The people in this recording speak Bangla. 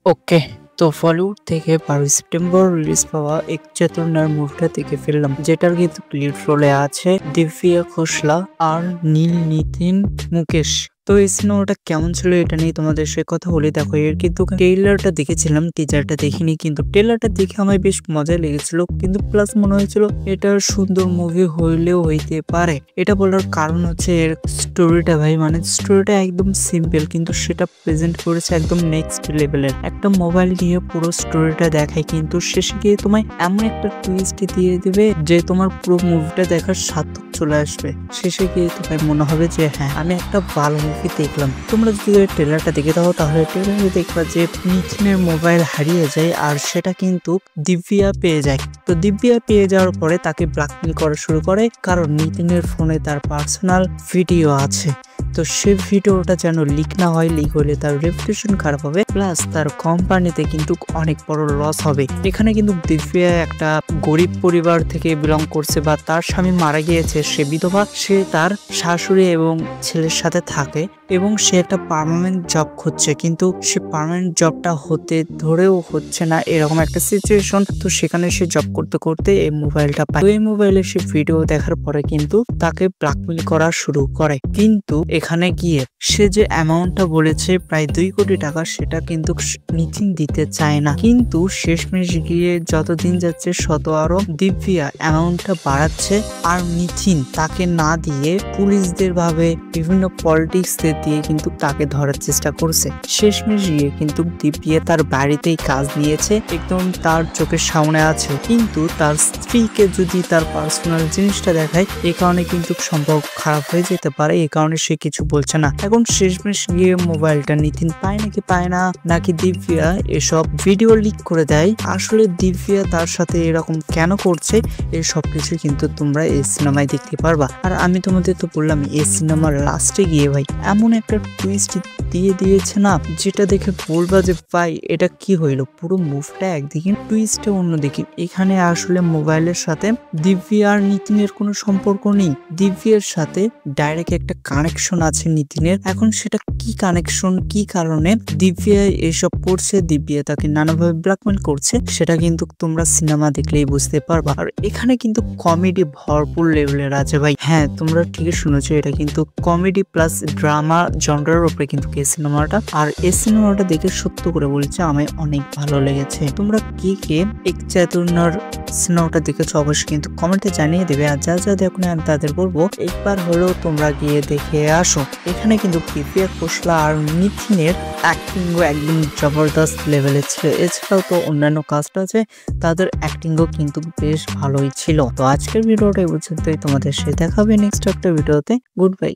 ওকে, তো বলিউড থেকে 12 সেপ্টেম্বর রিলিজ পাওয়া এক চেতনার মুভিটা থেকে ফেললাম, যেটার কিন্তু লিড রোলে আছে দিব্যা খোসলা আর নীল নিতিন মুকেশ। তো এই সিনেমাটা কেমন ছিল এটা নিয়ে তোমাদের সাথে কথা বলি। দেখো, এর কিন্তু ট্রেইলারটা দেখেছিলাম, টিজারটা দেখিনি, কিন্তু ট্রেইলারটা দেখে আমার বেশ মজা লেগেছিল, কিন্তু প্লাস মনে হয়েছিল এটা সুন্দর মুভি হইলেও হইতে পারে। এটা বলার কারণ হচ্ছে এর স্টোরিটা ভাই, মানে স্টোরিটা একদম সিম্পল, কিন্তু সেটা প্রেজেন্ট করেছে একদম নেক্সট লেভেলের। একটা মোবাইল নিয়ে পুরো স্টোরিটা দেখায়, কিন্তু শেষে গিয়ে তোমায় এমন একটা টুইস্ট দিয়ে দিবে যে তোমার পুরো মুভিটা দেখার সার্থক চলে আসবে। শেষে গিয়ে তোমার মনে হবে যে হ্যাঁ, আমি একটা ভালো মুভি দেখলাম। তোমরা যদি ট্রেলারটা দেখে দাও তাহলে ট্রেলারে দেখবা যে নিতিনের মোবাইল হারিয়ে যায়, আর সেটা কিন্তু দিব্যা পেয়ে যায়। তো দিব্যা পেয়ে যাওয়ার পরে তাকে ব্ল্যাকমেল করা শুরু করে, কারণ নিতিনের ফোনে তার পার্সোনাল ভিডিও আছে। তো সে ভিডিওটা যেন লিক না হয়, লিক হলে তার রেপুটেশন খারাপ হবে, প্লাস তার কোম্পানিতে কিন্তু অনেক বড় লস হবে। এখানে কিন্তু দিব্যা একটা গরিব পরিবার থেকে বিলং করছে, বা তার স্বামী মারা গিয়েছে, সে বিধবা, সে তার শাশুড়ি এবং ছেলের সাথে থাকে, এবং সে একটা পার্মানেন্ট জব খুঁজছে, কিন্তু সে পার্মানেন্ট জবটা হতে ধরেও হচ্ছে না, এরকম একটা সিচুয়েশন। তো সেখানে সে জব করতে করতে এই মোবাইলটা পায়। তো এই মোবাইলে সে ভিডিও দেখার পরে কিন্তু তাকে ব্ল্যাকমেল করা শুরু করে, কিন্তু এখানে গিয়ে সে যে অ্যামাউন্টটা বলেছে প্রায় 2 কোটি টাকা, সেটা কিন্তু নিতিন দিতে চায় না। কিন্তু শেষমেশ গিয়ে যতদিন যাচ্ছে শত আরো দিব্যা অ্যামাউন্টটা বাড়াচ্ছে, আর নিতিন তাকে না দিয়ে পুলিশদের ভাবে বিভিন্ন পলিটিক্সদের দিয়ে কিন্তু তাকে ধরার চেষ্টা করছে। শেষমেশ গিয়ে কিন্তু দিব্যা তার বাড়িতেই কাজ নিয়েছে, একদম তার চোখের সামনে আছে, কিন্তু তার স্ত্রীকে যদি তার পার্সোনাল জিনিসটা দেখায়, এই কারণে কিন্তু সম্পর্ক খারাপ হয়ে যেতে পারে। এই কারণে সে কিছু বলছে না। এখন শেষমেশ গিয়ে মোবাইলটা নিতিন পায় নাকি পায় না, নাকি দিব্যা এসব ভিডিও লিক করে দেয়, আসলে দিব্যা তার সাথে এরকম কেন করছে, এই সবকিছু কিন্তু তোমরা এই সিনেমায় দেখতে পারবা। আর আমি তোমাদের তো বললাম, এই সিনেমার লাস্টে গিয়ে ভাই এমন একটা টুইস্ট দিয়ে দিয়েছে না, যেটা দেখে বলবা যে ভাই এটা কি হইলো। পুরো মুভটা একদিকে, টুইস্টে অন্যদিকে। এখানে আসলে মোবাইলের সাথে দিব্যা আর নিতিনের কোনো সম্পর্ক নেই, দিব্যার সাথে ডাইরেক্ট একটা কানেকশন আছে নিতিনের। এখন সেটা কি কানেকশন, কি কারণে দিব্যা এসব করছে, দিব্যা তাকে নানাভাবে ব্ল্যাকমেল করছে, সেটা কিন্তু তোমরা সিনেমা দেখলেই বুঝতে পারবা। আর এখানে কিন্তু কমেডি ভরপুর লেভেলের আছে ভাই। হ্যাঁ, তোমরা ঠিকই শুনেছো, এটা কিন্তু কমেডি প্লাস ড্রামা জনরার উপরে কিন্তু এই সিনেমাটা। আর এই সিনেমাটা দেখে সত্য করে বলছে আমি অনেক ভালো লেগেছে। তোমরা কে কে এক চেতনার সিনেমাটা দেখেছো অবশ্যই কিন্তু কমেন্টে জানিয়ে দেবে। আর যা যা দেখো আমি তাদের বলবো একবার হলেও তোমরা গিয়ে দেখে আসো। এখানে কিন্তু দিব্যা খোসলা আর নিতিনের অ্যাক্টিংও একদম জবরদস্ত লেভেলের ছিল। এছাড়াও তো অন্যান্য কাস্ট আছে, তাদের অ্যাক্টিংও কিন্তু বেশ ভালোই ছিল। তো আজকের ভিডিওটা এই পর্যন্তই, তোমাদের সাথে দেখা হবে নেক্সট একটা ভিডিওতে। Good bye.